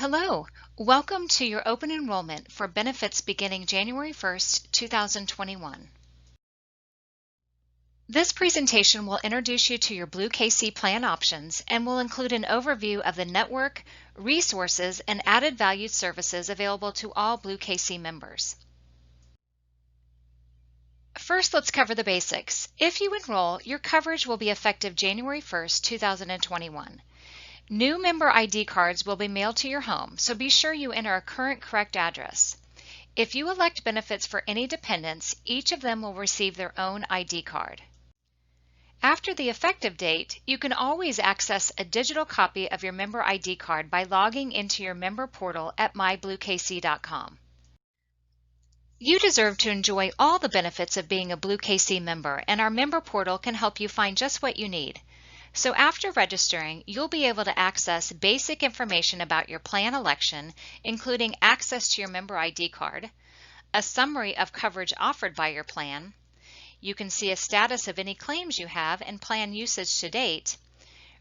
Hello, welcome to your open enrollment for benefits beginning January 1st, 2021. This presentation will introduce you to your BlueKC plan options and will include an overview of the network, resources, and added value services available to all BlueKC members. First, let's cover the basics. If you enroll, your coverage will be effective January 1st, 2021. New member ID cards will be mailed to your home, so be sure you enter a current correct address. If you elect benefits for any dependents, each of them will receive their own ID card. After the effective date, you can always access a digital copy of your member ID card by logging into your member portal at mybluekc.com. You deserve to enjoy all the benefits of being a BlueKC member, and our member portal can help you find just what you need. So after registering, you'll be able to access basic information about your plan election, including access to your member ID card, a summary of coverage offered by your plan. You can see a status of any claims you have and plan usage to date,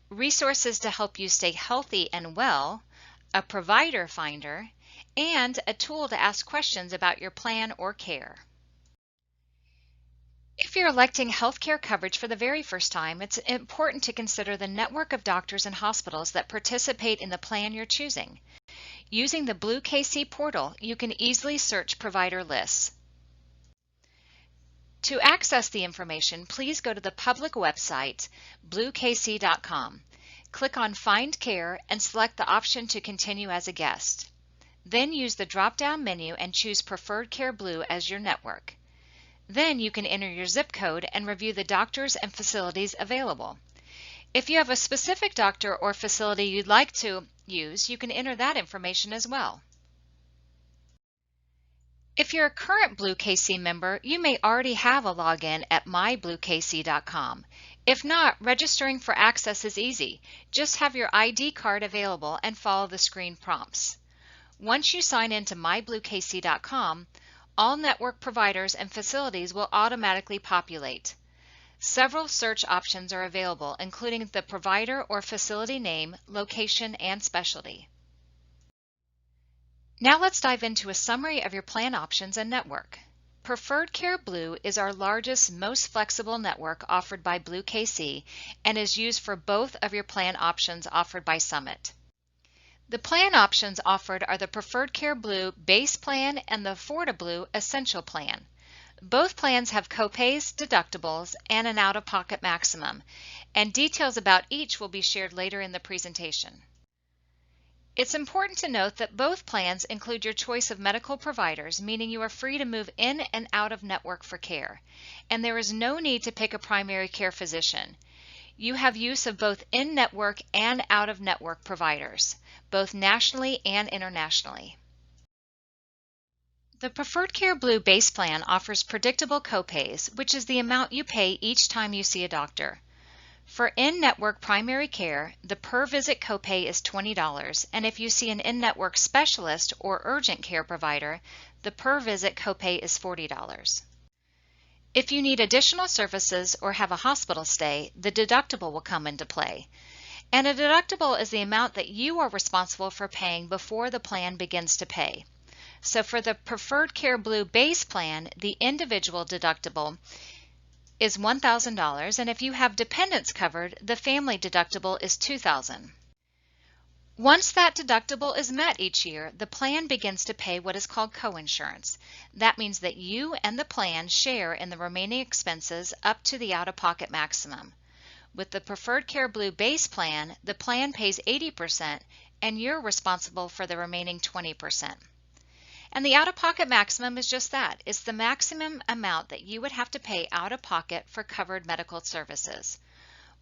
resources to help you stay healthy and well, a provider finder, and a tool to ask questions about your plan or care. If you're electing healthcare coverage for the very first time, it's important to consider the network of doctors and hospitals that participate in the plan you're choosing. Using the BlueKC portal, you can easily search provider lists. To access the information, please go to the public website, BlueKC.com. Click on Find Care and select the option to continue as a guest. Then use the drop-down menu and choose Preferred Care Blue as your network. Then you can enter your zip code and review the doctors and facilities available. If you have a specific doctor or facility you'd like to use, you can enter that information as well. If you're a current BlueKC member, you may already have a login at mybluekc.com. If not, registering for access is easy. Just have your ID card available and follow the screen prompts. Once you sign into mybluekc.com, all network providers and facilities will automatically populate. Several search options are available, including the provider or facility name, location, and specialty. Now let's dive into a summary of your plan options and network. Preferred Care Blue is our largest, most flexible network offered by BlueKC and is used for both of your plan options offered by Summit. The plan options offered are the Preferred Care Blue Base Plan and the AffordaBlue Essential Plan. Both plans have copays, deductibles, and an out-of-pocket maximum, and details about each will be shared later in the presentation. It's important to note that both plans include your choice of medical providers, meaning you are free to move in and out of network for care, and there is no need to pick a primary care physician. You have use of both in-network and out-of-network providers, both nationally and internationally. The Preferred Care Blue Base Plan offers predictable copays, which is the amount you pay each time you see a doctor. For in-network primary care, the per-visit copay is $20, and if you see an in-network specialist or urgent care provider, the per-visit copay is $40. If you need additional services or have a hospital stay, the deductible will come into play. And a deductible is the amount that you are responsible for paying before the plan begins to pay. So for the Preferred Care Blue Base Plan, the individual deductible is $1,000, and if you have dependents covered, the family deductible is $2,000. Once that deductible is met each year, the plan begins to pay what is called coinsurance. That means that you and the plan share in the remaining expenses up to the out-of-pocket maximum. With the Preferred Care Blue Base Plan, the plan pays 80% and you're responsible for the remaining 20%. And the out-of-pocket maximum is just that. It's the maximum amount that you would have to pay out-of-pocket for covered medical services.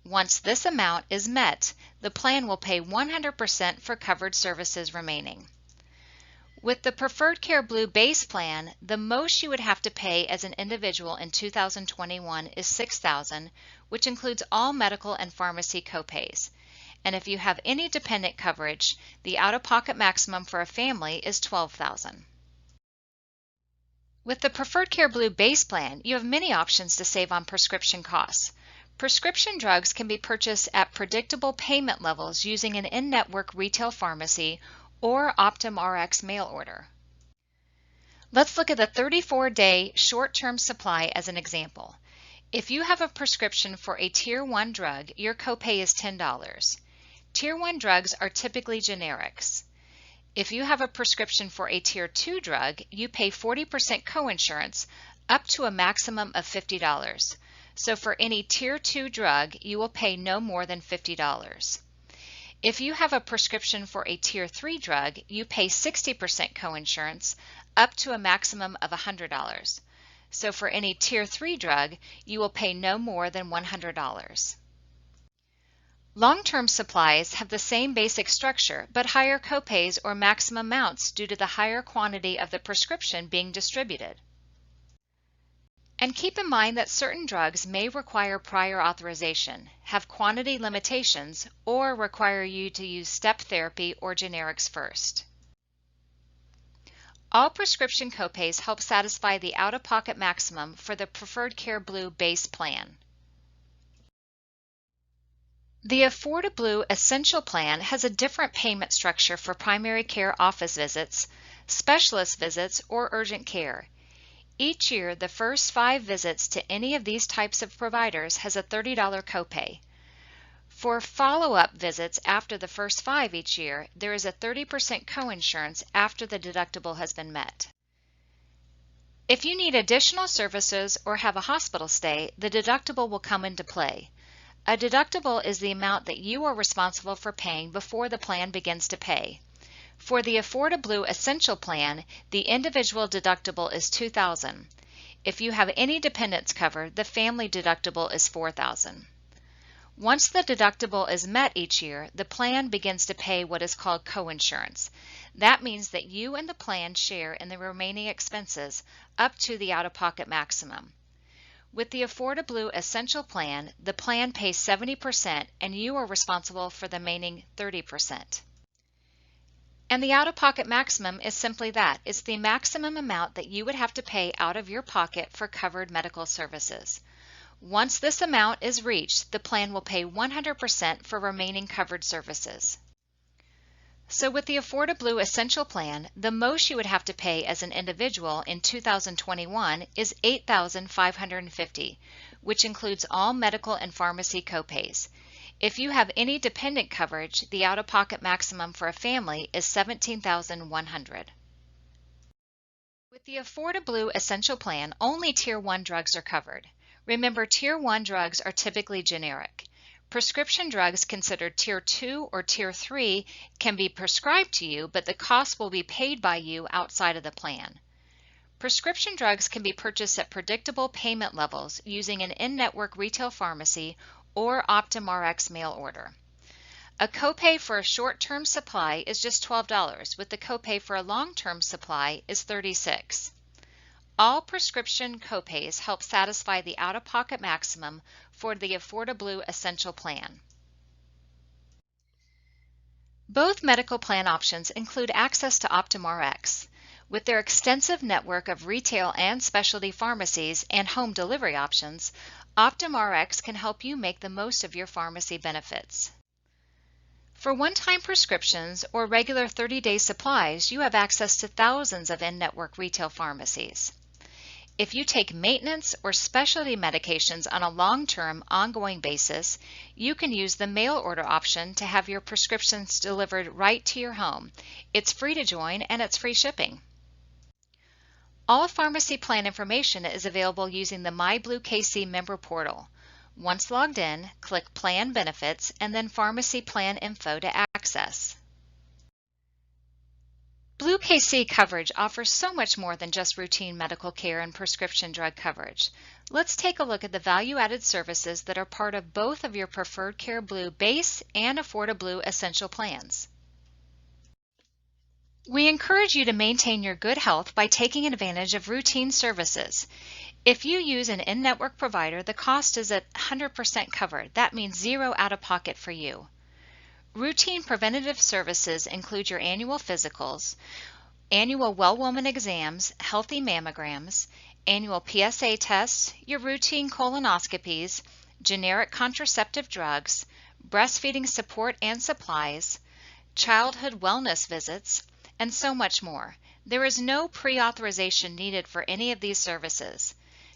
Once this amount is met, the plan will pay 100% for covered services remaining. With the Preferred Care Blue Base Plan, the most you would have to pay as an individual in 2021 is $6,000, which includes all medical and pharmacy copays. And if you have any dependent coverage, the out-of-pocket maximum for a family is $12,000. With the Preferred Care Blue Base Plan, you have many options to save on prescription costs. Prescription drugs can be purchased at predictable payment levels using an in-network retail pharmacy or Optum Rx mail order. Let's look at the 34-day short-term supply as an example. If you have a prescription for a Tier 1 drug, your copay is $10. Tier 1 drugs are typically generics. If you have a prescription for a Tier 2 drug, you pay 40% coinsurance up to a maximum of $50. So for any Tier 2 drug, you will pay no more than $50. If you have a prescription for a Tier 3 drug, you pay 60% coinsurance up to a maximum of $100. So for any Tier 3 drug, you will pay no more than $100. Long-term supplies have the same basic structure, but higher copays or maximum amounts due to the higher quantity of the prescription being distributed. And keep in mind that certain drugs may require prior authorization, have quantity limitations, or require you to use step therapy or generics first. All prescription copays help satisfy the out-of-pocket maximum for the Preferred Care Blue base plan. The AffordAblue Essential Plan has a different payment structure for primary care office visits, specialist visits, or urgent care. Each year, the first 5 visits to any of these types of providers has a $30 copay. For follow-up visits after the first 5 each year, there is a 30% coinsurance after the deductible has been met. If you need additional services or have a hospital stay, the deductible will come into play. A deductible is the amount that you are responsible for paying before the plan begins to pay. For the AffordAblue Essential Plan, the individual deductible is $2,000. If you have any dependents covered, the family deductible is $4,000. Once the deductible is met each year, the plan begins to pay what is called coinsurance. That means that you and the plan share in the remaining expenses up to the out-of-pocket maximum. With the AffordAblue Essential Plan, the plan pays 70% and you are responsible for the remaining 30%. And the out-of-pocket maximum is simply that. It's the maximum amount that you would have to pay out of your pocket for covered medical services. Once this amount is reached, the plan will pay 100% for remaining covered services. So with the AffordAblue Essential Plan, the most you would have to pay as an individual in 2021 is $8,550, which includes all medical and pharmacy copays. If you have any dependent coverage, the out-of-pocket maximum for a family is $17,100. With the AffordAblue Essential Plan, only Tier 1 drugs are covered. Remember, Tier 1 drugs are typically generic. Prescription drugs considered Tier 2 or Tier 3 can be prescribed to you, but the cost will be paid by you outside of the plan. Prescription drugs can be purchased at predictable payment levels using an in-network retail pharmacy or Optum Rx mail order. A copay for a short-term supply is just $12, with the copay for a long-term supply is $36. All prescription copays help satisfy the out-of-pocket maximum for the AffordAblue Essential Plan. Both medical plan options include access to Optum Rx. With their extensive network of retail and specialty pharmacies and home delivery options, Optum Rx can help you make the most of your pharmacy benefits. For one-time prescriptions or regular 30-day supplies, you have access to thousands of in-network retail pharmacies. If you take maintenance or specialty medications on a long-term, ongoing basis, you can use the mail order option to have your prescriptions delivered right to your home. It's free to join and it's free shipping. All pharmacy plan information is available using the BlueKC member portal. Once logged in, click Plan Benefits and then Pharmacy Plan Info to access. BlueKC coverage offers so much more than just routine medical care and prescription drug coverage. Let's take a look at the value-added services that are part of both of your Preferred Care Blue base and AffordAblue Essential plans. We encourage you to maintain your good health by taking advantage of routine services. If you use an in-network provider, the cost is at 100% covered. That means zero out-of-pocket for you. Routine preventative services include your annual physicals, annual well woman exams, healthy mammograms, annual PSA tests, your routine colonoscopies, generic contraceptive drugs, breastfeeding support and supplies, childhood wellness visits, and so much more. There is no pre-authorization needed for any of these services.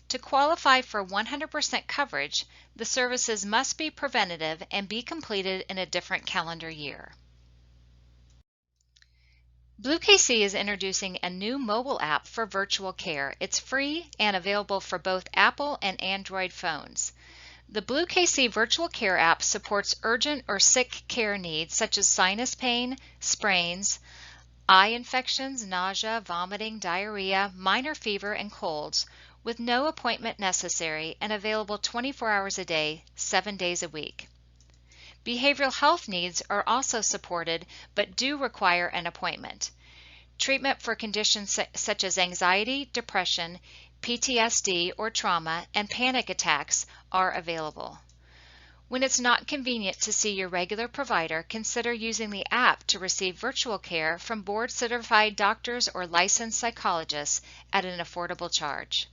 To qualify for 100% coverage, the services must be preventative and be completed in a different calendar year. BlueKC is introducing a new mobile app for virtual care. It's free and available for both Apple and Android phones. The BlueKC Virtual Care app supports urgent or sick care needs such as sinus pain, sprains, eye infections, nausea, vomiting, diarrhea, minor fever, and colds, with no appointment necessary and available 24 hours a day, 7 days a week. Behavioral health needs are also supported but do require an appointment. Treatment for conditions such as anxiety, depression, PTSD or trauma, and panic attacks are available. When it's not convenient to see your regular provider, consider using the app to receive virtual care from board-certified doctors or licensed psychologists at an affordable charge.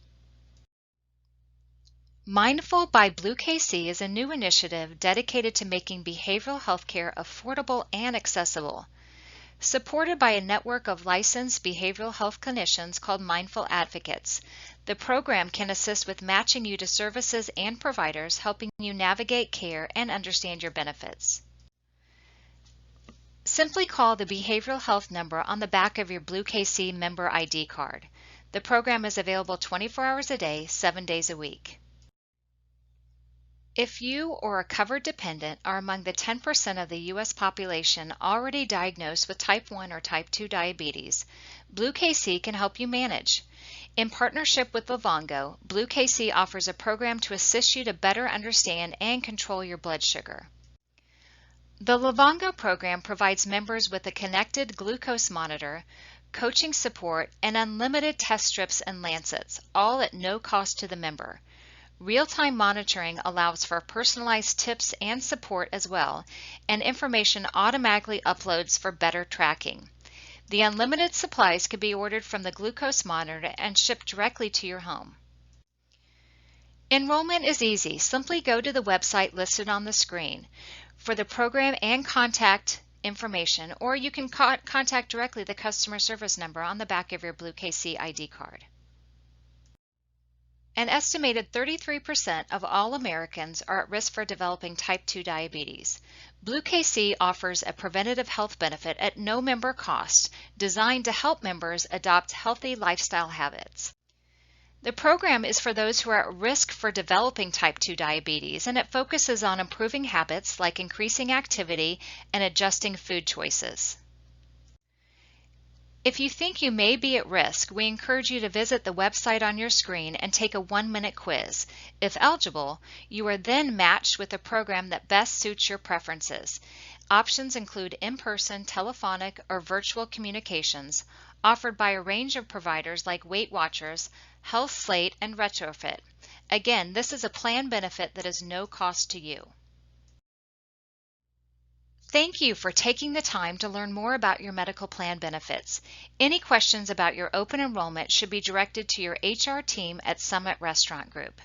Mindful by BlueKC is a new initiative dedicated to making behavioral health care affordable and accessible. Supported by a network of licensed behavioral health clinicians called Mindful Advocates, the program can assist with matching you to services and providers, helping you navigate care and understand your benefits. Simply call the behavioral health number on the back of your BlueKC member ID card. The program is available 24 hours a day, 7 days a week. If you or a covered dependent are among the 10% of the U.S. population already diagnosed with type 1 or type 2 diabetes, BlueKC can help you manage. In partnership with Livongo, BlueKC offers a program to assist you to better understand and control your blood sugar. The Livongo program provides members with a connected glucose monitor, coaching support, and unlimited test strips and lancets, all at no cost to the member. Real-time monitoring allows for personalized tips and support as well, and information automatically uploads for better tracking. The unlimited supplies can be ordered from the glucose monitor and shipped directly to your home. Enrollment is easy. Simply go to the website listed on the screen for the program and contact information, or you can contact directly the customer service number on the back of your BlueKC ID card. An estimated 33% of all Americans are at risk for developing type 2 diabetes. BlueKC offers a preventative health benefit at no member cost, designed to help members adopt healthy lifestyle habits. The program is for those who are at risk for developing type 2 diabetes, and it focuses on improving habits like increasing activity and adjusting food choices. If you think you may be at risk, we encourage you to visit the website on your screen and take a 1-minute quiz. If eligible, you are then matched with a program that best suits your preferences. Options include in-person, telephonic, or virtual communications, offered by a range of providers like Weight Watchers, Health Slate, and Retrofit. Again, this is a plan benefit that is no cost to you. Thank you for taking the time to learn more about your medical plan benefits. Any questions about your open enrollment should be directed to your HR team at Summit Restaurant Group.